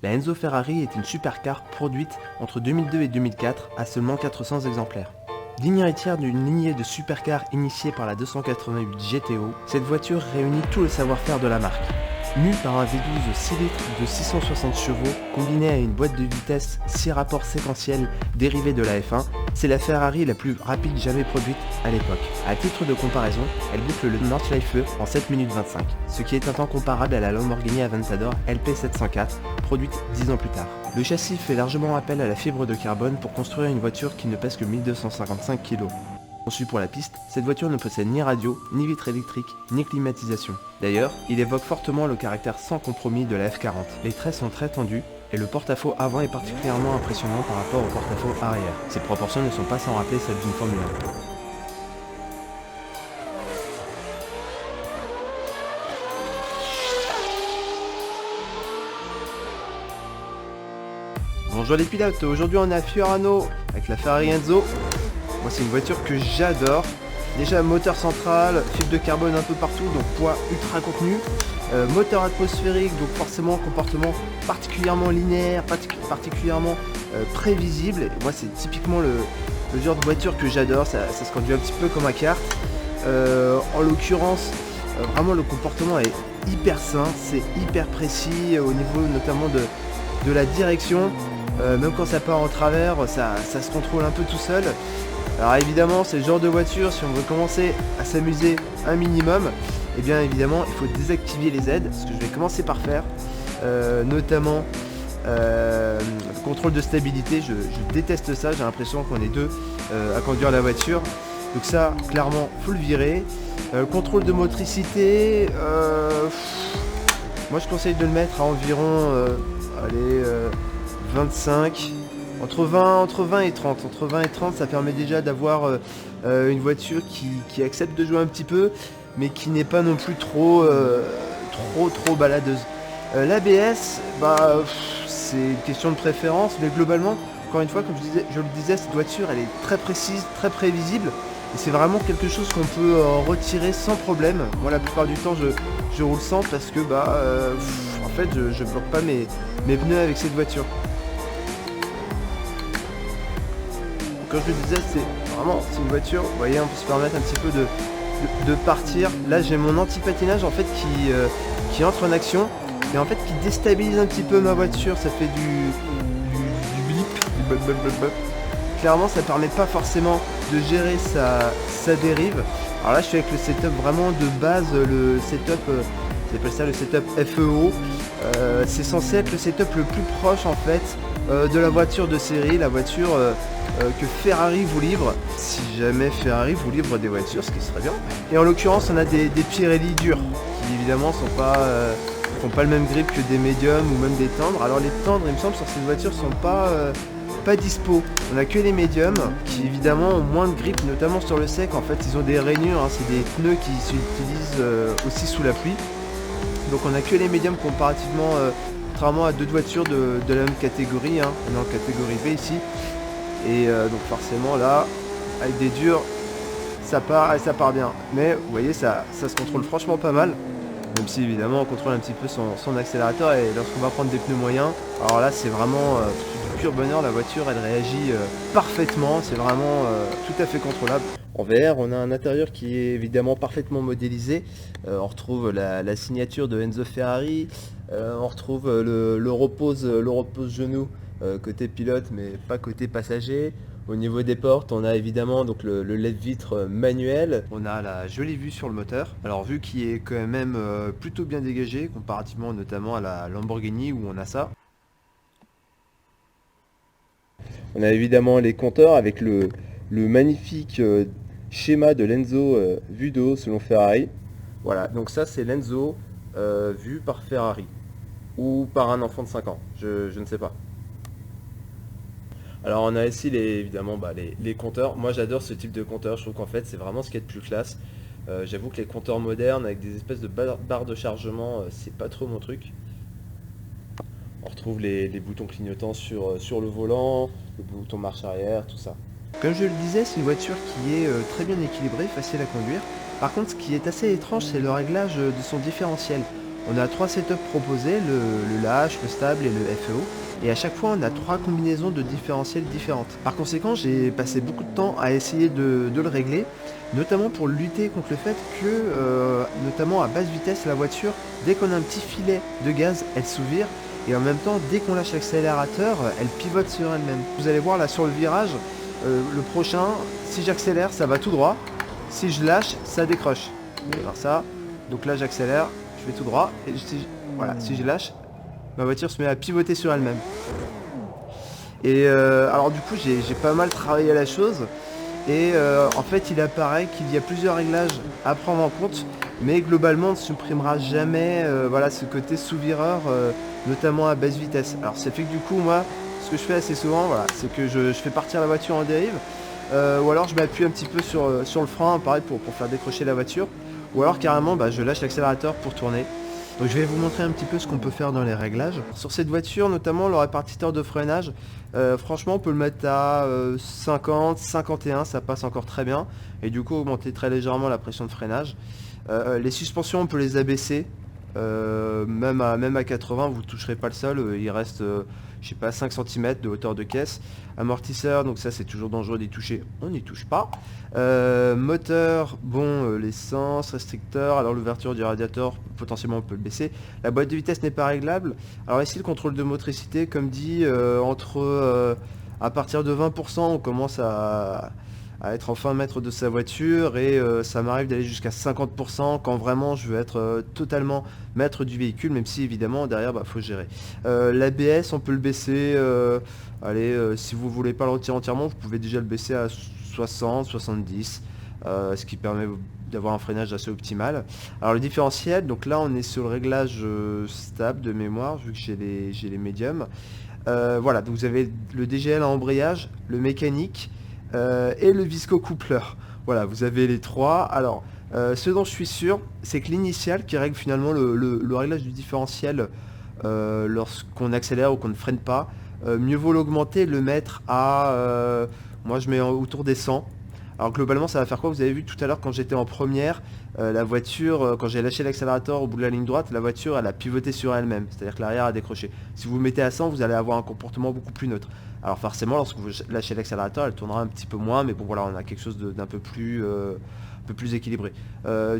La Enzo Ferrari est une supercar produite entre 2002 et 2004 à seulement 400 exemplaires. Digne héritière d'une lignée de supercars initiée par la 288 GTO, cette voiture réunit tout le savoir-faire de la marque. Mue par un V12 6 litres de 660 chevaux, combiné à une boîte de vitesse 6 rapports séquentiels dérivée de la F1, c'est la Ferrari la plus rapide jamais produite à l'époque. À titre de comparaison, elle boucle le Nordschleife en 7 minutes 25, ce qui est un temps comparable à la Lamborghini Aventador LP704, produite 10 ans plus tard. Le châssis fait largement appel à la fibre de carbone pour construire une voiture qui ne pèse que 1255 kg. Conçue pour la piste, cette voiture ne possède ni radio, ni vitre électrique, ni climatisation. D'ailleurs, il évoque fortement le caractère sans compromis de la F40. Les traits sont très tendus et le porte-à-faux avant est particulièrement impressionnant par rapport au porte-à-faux arrière. Ces proportions ne sont pas sans rappeler celles d'une Formule 1. Bonjour les pilotes, aujourd'hui on est à Fiorano avec la Ferrari Enzo. Moi c'est une voiture que j'adore. Déjà moteur central, fibre de carbone un peu partout, donc poids ultra contenu. Moteur atmosphérique, donc forcément comportement particulièrement linéaire, particulièrement prévisible. Et moi c'est typiquement le genre de voiture que j'adore, ça se conduit un petit peu comme un kart. En l'occurrence, vraiment le comportement est hyper sain, c'est hyper précis au niveau notamment de la direction. Même quand ça part en travers, ça se contrôle un peu tout seul. Alors évidemment, c'est le genre de voiture, si on veut commencer à s'amuser un minimum, et bien évidemment, il faut désactiver les aides, ce que je vais commencer par faire, notamment le contrôle de stabilité. Je déteste ça, j'ai l'impression qu'on est deux à conduire la voiture. Donc ça, clairement, faut le virer. Contrôle de motricité, moi je conseille de le mettre à environ 25. Entre 20 et 30. Entre 20 et 30, ça permet déjà d'avoir une voiture qui accepte de jouer un petit peu, mais qui n'est pas non plus trop baladeuse. L'ABS, c'est une question de préférence, mais globalement, encore une fois, comme je le disais, cette voiture, elle est très précise, très prévisible, et c'est vraiment quelque chose qu'on peut retirer sans problème. Moi, la plupart du temps, je roule sans parce que, en fait, je bloque pas mes pneus avec cette voiture. Comme je le disais, c'est une voiture, vous voyez, on peut se permettre un petit peu de partir. Là j'ai mon anti-patinage en fait qui entre en action et en fait qui déstabilise un petit peu ma voiture, ça fait du blip, du bop. Clairement ça permet pas forcément de gérer sa dérive. Alors là je suis avec le setup vraiment de base, le setup, ils appellent ça le setup FEO. C'est censé être le setup le plus proche en fait de la voiture de série, la voiture que Ferrari vous livre, si jamais Ferrari vous livre des voitures, ce qui serait bien. Et en l'occurrence, on a des Pirelli durs, qui évidemment font pas le même grip que des médiums ou même des tendres. Alors les tendres, il me semble, sur cette voiture sont pas dispo. On a que les médiums, qui évidemment ont moins de grip, notamment sur le sec. En fait, ils ont des rainures, c'est des pneus qui s'utilisent aussi sous la pluie. Donc on a que les médiums comparativement, contrairement à d'autres voitures de la même catégorie. On est en catégorie B ici. Et donc forcément là, avec des durs, ça part bien. Mais vous voyez, ça se contrôle franchement pas mal. Même si évidemment on contrôle un petit peu son accélérateur. Et lorsqu'on va prendre des pneus moyens, alors là c'est vraiment du pur bonheur. La voiture elle réagit parfaitement. C'est vraiment tout à fait contrôlable. En VR, on a un intérieur qui est évidemment parfaitement modélisé. On retrouve la signature de Enzo Ferrari. On retrouve le repose genou côté pilote, mais pas côté passager. Au niveau des portes, on a évidemment donc le lève-vitre manuel. On a la jolie vue sur le moteur. Alors vue qui est quand même plutôt bien dégagée comparativement notamment à la Lamborghini où on a ça. On a évidemment les compteurs avec le magnifique schéma de l'Enzo vu de haut selon Ferrari. Voilà, donc ça c'est l'Enzo vu par Ferrari ou par un enfant de 5 ans, je ne sais pas. Alors on a ici évidemment les compteurs. Moi j'adore ce type de compteur, je trouve qu'en fait c'est vraiment ce qui est de plus classe. J'avoue que les compteurs modernes avec des espèces de barres de chargement, c'est pas trop mon truc. On retrouve les boutons clignotants sur le volant, le bouton marche arrière, tout ça. Comme je le disais, c'est une voiture qui est très bien équilibrée, facile à conduire. Par contre, ce qui est assez étrange, c'est le réglage de son différentiel. On a 3 setups proposés, le lâche, le stable et le FEO. Et à chaque fois, on a 3 combinaisons de différentiels différentes. Par conséquent, j'ai passé beaucoup de temps à essayer de le régler, notamment pour lutter contre le fait que, notamment à basse vitesse, la voiture, dès qu'on a un petit filet de gaz, elle s'ouvre. Et en même temps, dès qu'on lâche l'accélérateur, elle pivote sur elle-même. Vous allez voir là sur le virage, le prochain, si j'accélère, ça va tout droit. Si je lâche, ça décroche. Vous allez voir ça. Donc là, j'accélère, je vais tout droit. Et voilà, si je lâche, ma voiture se met à pivoter sur elle-même. Et alors du coup, j'ai pas mal travaillé la chose. Et en fait, il apparaît qu'il y a plusieurs réglages à prendre en compte. Mais globalement, on ne supprimera jamais voilà, ce côté sous-vireur, notamment à basse vitesse. Alors ça fait que du coup, moi, ce que je fais assez souvent, voilà, c'est que je fais partir la voiture en dérive. Ou alors je m'appuie un petit peu sur le frein, pareil, pour faire décrocher la voiture. Ou alors carrément, je lâche l'accélérateur pour tourner. Donc je vais vous montrer un petit peu ce qu'on peut faire dans les réglages. Sur cette voiture, notamment le répartiteur de freinage, franchement on peut le mettre à 50, 51, ça passe encore très bien. Et du coup augmenter très légèrement la pression de freinage. Les suspensions on peut les abaisser, même à 80 vous ne toucherez pas le sol, il reste je sais pas 5 cm de hauteur de caisse. Amortisseur, donc ça c'est toujours dangereux d'y toucher, on n'y touche pas. Moteur, bon, l'essence, restricteur, alors l'ouverture du radiateur, potentiellement on peut le baisser. La boîte de vitesse n'est pas réglable. Alors ici le contrôle de motricité, comme dit, à partir de 20% on commence à être en fin de mètre de sa voiture et ça m'arrive d'aller jusqu'à 50% quand vraiment je veux être totalement maître du véhicule, même si évidemment derrière faut gérer. L'ABS on peut le baisser, allez, si vous voulez pas le retirer entièrement, vous pouvez déjà le baisser à 60, 70, ce qui permet d'avoir un freinage assez optimal. Alors le différentiel, donc là on est sur le réglage stable de mémoire, vu que j'ai les médiums. Voilà, donc vous avez le DGL à embrayage, le mécanique, et le visco-coupleur. Voilà, vous avez les trois. Alors, ce dont je suis sûr, c'est que l'initial qui règle finalement le réglage du différentiel lorsqu'on accélère ou qu'on ne freine pas, mieux vaut l'augmenter, le mettre à... moi je mets autour des 100. Alors globalement ça va faire quoi? Vous avez vu tout à l'heure quand j'étais en première, la voiture, quand j'ai lâché l'accélérateur au bout de la ligne droite, la voiture elle a pivoté sur elle-même, c'est-à-dire que l'arrière a décroché. Si vous le mettez à 100, vous allez avoir un comportement beaucoup plus neutre. Alors forcément lorsque vous lâchez l'accélérateur, elle tournera un petit peu moins, mais bon voilà, on a quelque chose d'un peu plus équilibré.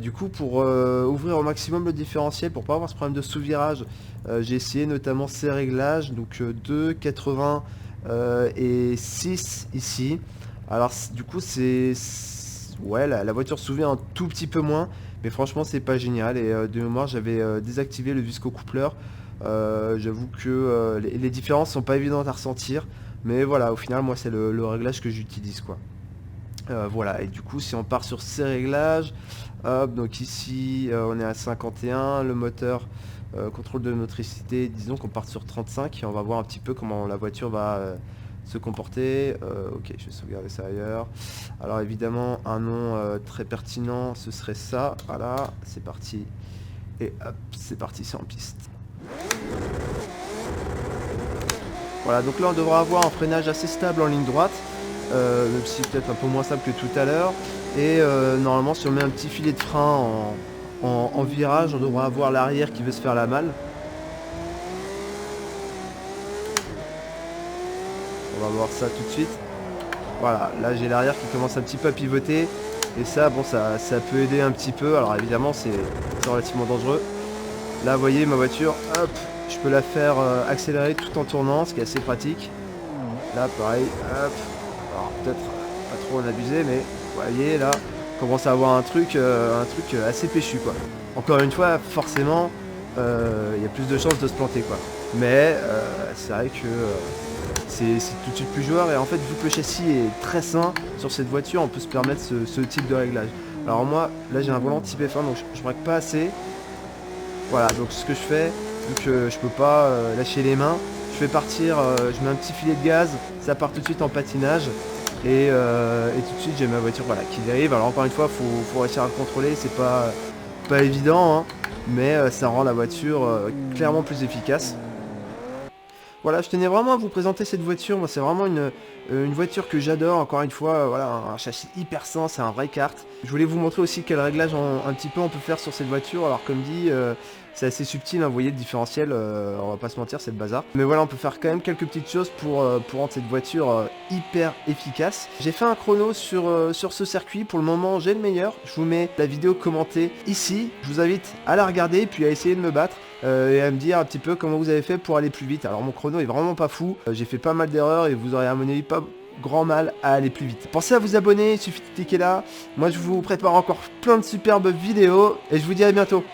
Du coup, pour ouvrir au maximum le différentiel, pour pas avoir ce problème de sous-virage, j'ai essayé notamment ces réglages, donc 2, 80 et 6 ici. Alors du coup c'est... Ouais, la voiture s'ouvre un tout petit peu moins, mais franchement c'est pas génial. Et de mémoire j'avais désactivé le visco-coupleur. J'avoue que les différences sont pas évidentes à ressentir, mais voilà, au final moi c'est le réglage que j'utilise quoi. Voilà, et du coup si on part sur ces réglages, hop, donc ici on est à 51, le moteur, contrôle de motricité, disons qu'on part sur 35 et on va voir un petit peu comment la voiture va se comporter. Ok, je vais sauvegarder ça ailleurs. Alors évidemment un nom très pertinent ce serait ça, voilà, c'est parti. Et hop, c'est parti, c'est en piste. Voilà, donc là on devra avoir un freinage assez stable en ligne droite, même si peut-être un peu moins stable que tout à l'heure. Et normalement si on met un petit filet de frein en virage, on devra avoir l'arrière qui veut se faire la malle. On va voir ça tout de suite. Voilà, là j'ai l'arrière qui commence un petit peu à pivoter. Et ça, bon, ça peut aider un petit peu. Alors évidemment, c'est relativement dangereux. Là, vous voyez, ma voiture, hop, je peux la faire accélérer tout en tournant, ce qui est assez pratique. Là, pareil, hop. Alors peut-être pas trop en abuser, mais vous voyez, là, on commence à avoir un truc assez péchu, quoi. Encore une fois, forcément, il y a plus de chances de se planter, quoi. Mais c'est vrai que... c'est tout de suite plus joueur et en fait vu que le châssis est très sain sur cette voiture on peut se permettre ce type de réglage. Alors moi là j'ai un volant type F1 donc je braque pas assez. Voilà, donc ce que je fais, vu que je peux pas lâcher les mains, je fais partir, je mets un petit filet de gaz, ça part tout de suite en patinage et tout de suite j'ai ma voiture voilà, qui dérive. Alors encore une fois faut réussir à le contrôler, c'est pas évident hein, mais ça rend la voiture clairement plus efficace. Voilà, je tenais vraiment à vous présenter cette voiture. Moi, c'est vraiment une voiture que j'adore. Encore une fois, voilà, un châssis hyper sain, c'est un vrai kart. Je voulais vous montrer aussi quel réglage un petit peu on peut faire sur cette voiture. Alors, comme dit, c'est assez subtil, hein, vous voyez le différentiel, on va pas se mentir, c'est le bazar. Mais voilà, on peut faire quand même quelques petites choses pour rendre cette voiture hyper efficace. J'ai fait un chrono sur ce circuit, pour le moment j'ai le meilleur. Je vous mets la vidéo commentée ici, je vous invite à la regarder, puis à essayer de me battre. Et à me dire un petit peu comment vous avez fait pour aller plus vite. Alors mon chrono est vraiment pas fou, j'ai fait pas mal d'erreurs et vous aurez à mon avis pas grand mal à aller plus vite. Pensez à vous abonner, il suffit de cliquer là. Moi je vous prépare encore plein de superbes vidéos et je vous dis à bientôt.